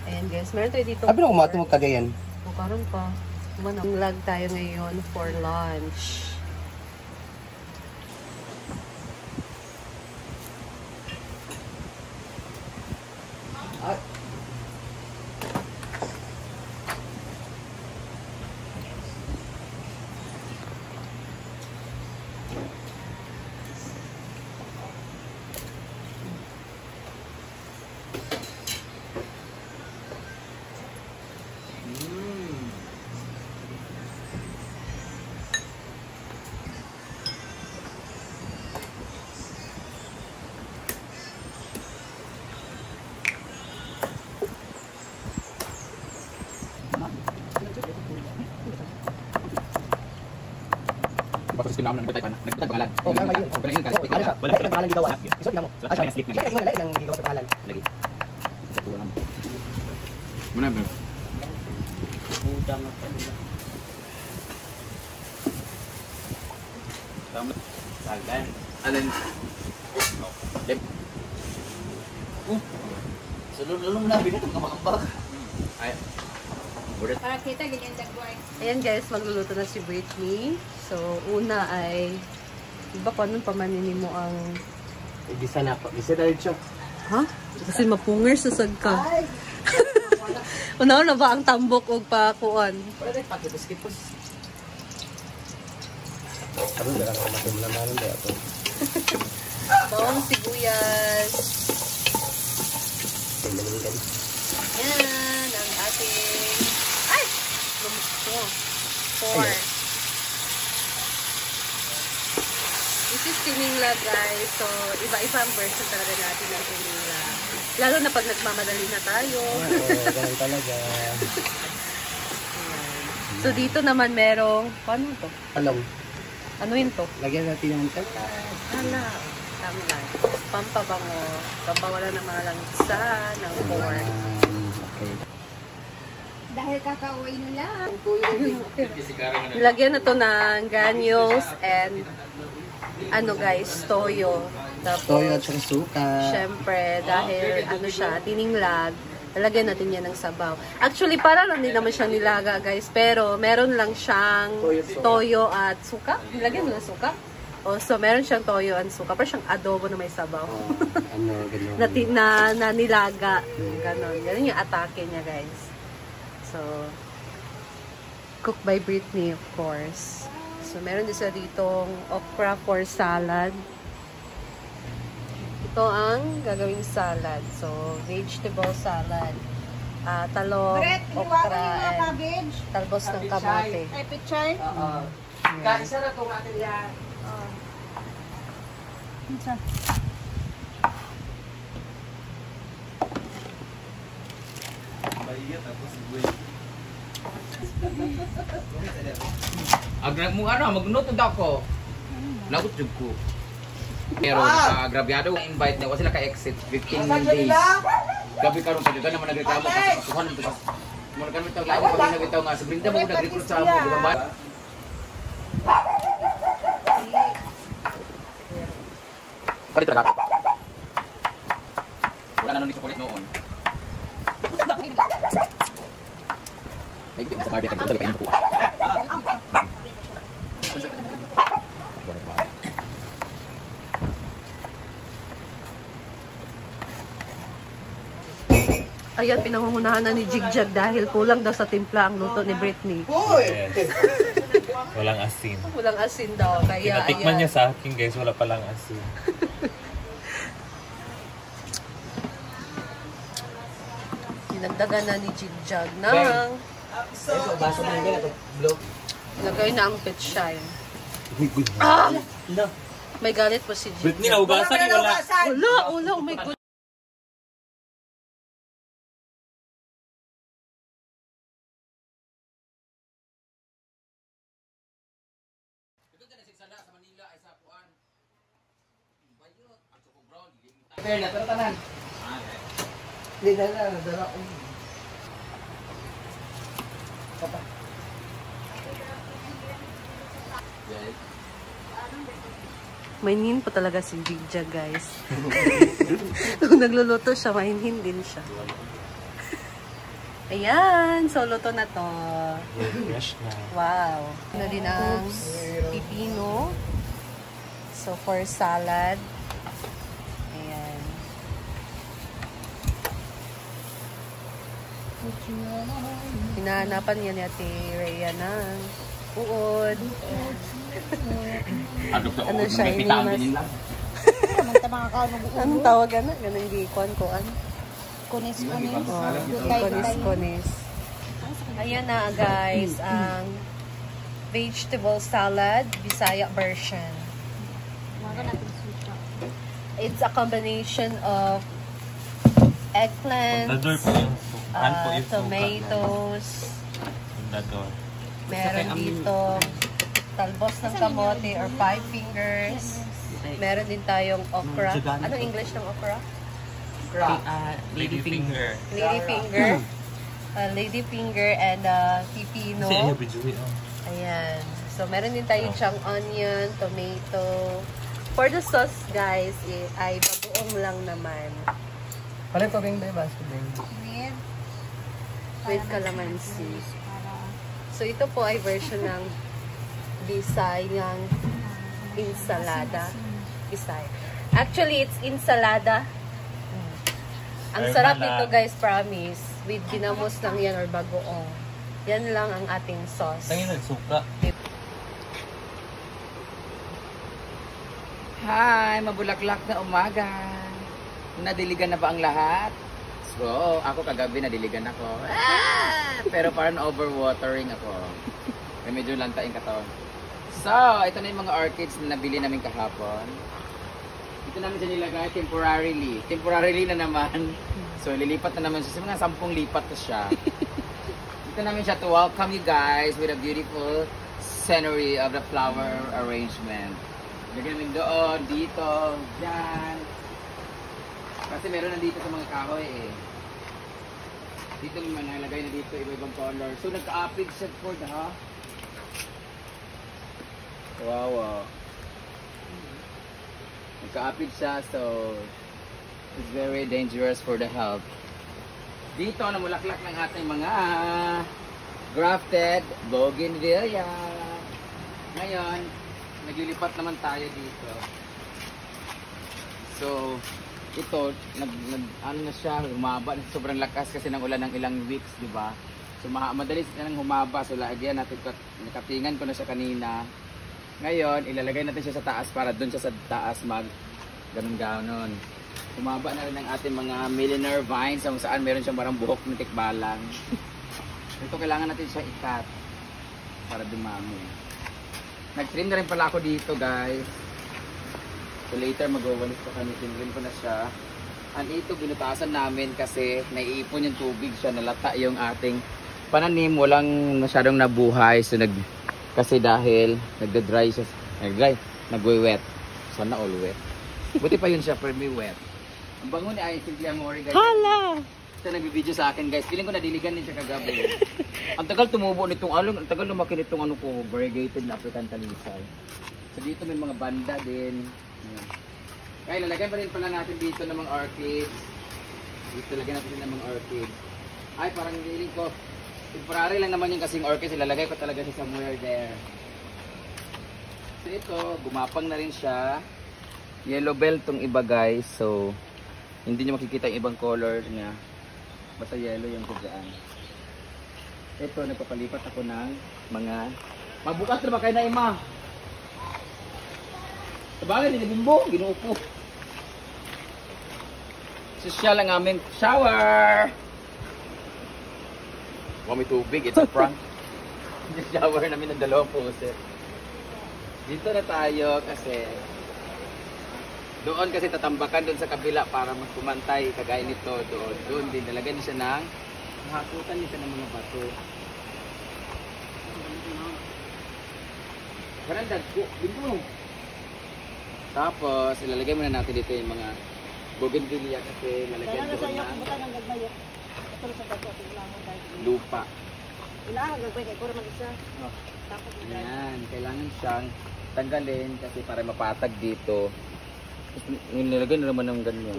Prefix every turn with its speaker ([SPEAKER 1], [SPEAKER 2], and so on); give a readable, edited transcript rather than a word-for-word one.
[SPEAKER 1] Ayan guys, meron tayo dito.
[SPEAKER 2] Abi na kumatumog kagayan.
[SPEAKER 1] O, karon pa. Mananglag tayo ngayon for lunch.
[SPEAKER 3] Bakit sinabi nang nagtatay pa na? Nagtatay pangalan.
[SPEAKER 2] Oh, kaya yun.
[SPEAKER 3] Pero yun kasi
[SPEAKER 2] Wala ka pangalan gigawa. Isot na mo.
[SPEAKER 3] Ay, siya slip na.
[SPEAKER 2] Kaya wala lang gigawa sa pangalan.
[SPEAKER 3] Lagi. Sa tuwa naman. Muna ba?
[SPEAKER 2] Udang na kanila.
[SPEAKER 3] Tama. Sagan. Alin? Lep.
[SPEAKER 2] Sulong-lulong na binito mga makambag.
[SPEAKER 3] Ay.
[SPEAKER 4] Para kita ganyan dagway.
[SPEAKER 1] Ayan guys, magluluto na si Britney. So, una ay, iba pa nun pamaninin mo ang...
[SPEAKER 2] Gisa na po. Gisa na rin siya.
[SPEAKER 1] Ha? Kasi mapunger sa sagka. Una-una ba ang tambok o pakuan?
[SPEAKER 2] Wala rin pakipos-kipos. Ano na lang ako matumulamanan ba ito?
[SPEAKER 1] Bawang sibuyas.
[SPEAKER 2] Pagdaligan.
[SPEAKER 1] Yan, ang ating... Ay! Lumito. 4. This is tiningla guys. So, iba-iba ang version talaga natin ng tiningla. Lalo na pag nagmamadali na tayo.
[SPEAKER 2] Oo, ganun talaga.
[SPEAKER 1] So, dito naman merong... Paano to?
[SPEAKER 2] Alam,
[SPEAKER 1] Ano yun to?
[SPEAKER 2] lagyan natin yung tata.
[SPEAKER 1] Hala. Tama lang. Pampabango. Pampawala ng mga langsa ng pork.
[SPEAKER 2] Okay.
[SPEAKER 4] Dahil kakauwi nila.
[SPEAKER 1] Nilagyan na to ng granules and ano guys, toyo. Tapos,
[SPEAKER 2] Toyo at saka suka.
[SPEAKER 1] syempre, dahil ano siya, tininglag, lalagyan natin yan ng sabaw. Actually, para lang din naman siyang nilaga guys, pero meron lang siyang toyo at suka. Nilagyan mo ng suka? O, so, meron siyang toyo at suka. Pero siyang adobo na may sabaw.
[SPEAKER 2] Ano, ganun.
[SPEAKER 1] na nilaga. Ganon. Ganon yung atake niya guys. So, cooked by Britney of course. So, meron din sila ditong okra for salad. Ito ang gagawing salad. So, vegetable salad. Talong, okra, and
[SPEAKER 4] cabbage.
[SPEAKER 1] talbos ng kamote.
[SPEAKER 4] Ay, pichay.
[SPEAKER 2] Kaisa na itong atin yan.
[SPEAKER 3] Agrab mo ano, magnutod ako. Lagot jud ko. Pero naka-agrabyado ang invite niya, wala sila ka-exit 15 days. Gabi karon pa dagan naman nagreklamo kasi kuhan nito. Mo kan bitaw lago pag nagitaw nga sa Brinda mo nag-recruit sa amo, di ba? Palit ra ka. Wala na nung chocolate noon. Ay, sa barbie ka dito po.
[SPEAKER 1] Ayan, pinangungunahan na ni Jigjag dahil kulang daw sa timpla ang luto ni Britney.
[SPEAKER 5] Walang asin.
[SPEAKER 1] Walang asin daw. Kaya,
[SPEAKER 5] Tinatikman niya sa akin guys, wala palang asin.
[SPEAKER 1] Dinagdagan na ni Jigjag ng
[SPEAKER 2] Baso na yung ganito. Blue.
[SPEAKER 1] lagay na ang pechay.
[SPEAKER 2] Good.
[SPEAKER 1] Ah!
[SPEAKER 2] No.
[SPEAKER 1] May galit po si Jigjag.
[SPEAKER 5] Britney, naugasan ni wala.
[SPEAKER 1] Wala, oh my God.
[SPEAKER 2] Fair na, pero tanan. Hindi na nadala ko. Papa.
[SPEAKER 1] Mainin po talaga si Jigjag guys. Nung nagluluto siya, mainin din siya. Ayan, so luto na to.
[SPEAKER 5] Fresh na.
[SPEAKER 1] Wow. Ano din ang pipino. So, for salad. Ayan. Hinahanapan niya ni Ate Rhea ng uod. Ano siya, inimas. Anong tawagan na? Ganun di kuan-kuan.
[SPEAKER 4] Kunis-kunis.
[SPEAKER 1] Kunis-kunis. Ayan na guys, ang vegetable salad, Bisaya version. It's a combination of eggplant,
[SPEAKER 5] Dador po yung
[SPEAKER 1] tomatoes,
[SPEAKER 5] Dador.
[SPEAKER 1] meron dito talbos ng kamote or five fingers. Meron din tayong okra. Anong English ng okra?
[SPEAKER 5] Lady finger.
[SPEAKER 1] Lady finger. Lady finger and pipino.
[SPEAKER 5] Kasi ayaw bijuwi.
[SPEAKER 1] Ayan. So, meron din tayo siyang onion, tomato. For the sauce, guys, ay bagoong lang naman.
[SPEAKER 2] Paling ko rin ba yung basket din?
[SPEAKER 1] With calamansi. So, ito po ay version ng Bisayang ensalada. Bisaya. Actually, it's ensalada. Ang sarap nito, guys, promise. With ginamos lang yan or bagoong. Yan lang ang ating sauce.
[SPEAKER 5] Tangin nagsuka.
[SPEAKER 3] Hi! Mabulaklak na umaga. Nadiligan na ba ang lahat? So, ako kagabi nadiligan ako. Pero parang overwatering ako. May medyo lantain ka to. So, ito na yung mga orchids na nabili namin kahapon. Ito namin siya nilagay temporarily. Temporarily na naman. So, lilipat na naman siya. Mga 10 lipat na siya. Ito namin siya to welcome you guys with a beautiful scenery of the flower arrangement. Lagyan namin doon, dito, dyan. Kasi meron na dito sa mga kahoy eh. Dito naman nalagay na dito iba-ibang color. So, nagka-apid siya for the ha? Wow. Nagka-apid siya, so it's very dangerous for the health. Dito, namulaklak ng ating mga grafted bougainvillea. Ngayon, naglilipat naman tayo dito. So, ito, ano na siya, humaba na sobrang lakas kasi ng ulan ng ilang weeks, di ba? So, madali na nang humaba. So, lagyan natin, nakatingan ko na siya kanina. Ngayon, ilalagay natin siya sa taas para doon siya sa taas ganun-ganon. Humaba na rin ang ating mga millionaire vines kung saan meron siyang parang buhok ng tikbalang. Ito, kailangan natin siya ikat para dumami. Nag-trim na rin pala ako dito, guys. So later mag-walis pa kami, tinrim ko na siya. And ito, binutasan namin kasi naiipon yung tubig siya, nalata yung ating pananim, walang masyadong nabuhay. So kasi dahil nagda-dry siya, nagwe-wet. Sana all wet. Buti pa yun siya, pero may wet. Ang bango ni Ay Cynthia Mori, guys.
[SPEAKER 1] Hala!
[SPEAKER 3] Ito nag-video sa akin, guys. Feeling ko nadiligan din siya kagabi. Ang tagal tumubo nitong along, ang tagal lumaki nitong ano ko, variegated na African talisay. So dito may mga banda din. Ayan. Kaya lalagyan pa rin pala natin dito ng mga orchids. Dito lagyan natin ng mga orchids. Ay, parang feeling ko, temporary lang naman yung kasing orchids. Ilalagay ko talaga siya somewhere there. So ito, gumapang na rin siya. Yellow bell tong iba, guys. So, hindi nyo makikita yung ibang color niya. Basta yellow yung kugaan. Ito, nagpapalipat ako ng mga... Mabukas na ba kayo na ima? Sabagay, nilibimbo, ginuupo. Social ang aming shower. May tubig, it's a prank. Shower namin ng 2 puset. Dito na tayo kasi doon kasi tatambakan doon sa kabila para mas pumantay kagaya nito doon din nalagyan siya ng hakutan niya ng mga bato. Parang dagko, bimbo. Tapos ilalagay muna natin dito yung mga bougainvillea kasi lalagyan doon ng lupa. Ayan, kailangan siyang tanggalin kasi para mapatag dito. Nilagay na naman ng ganyan.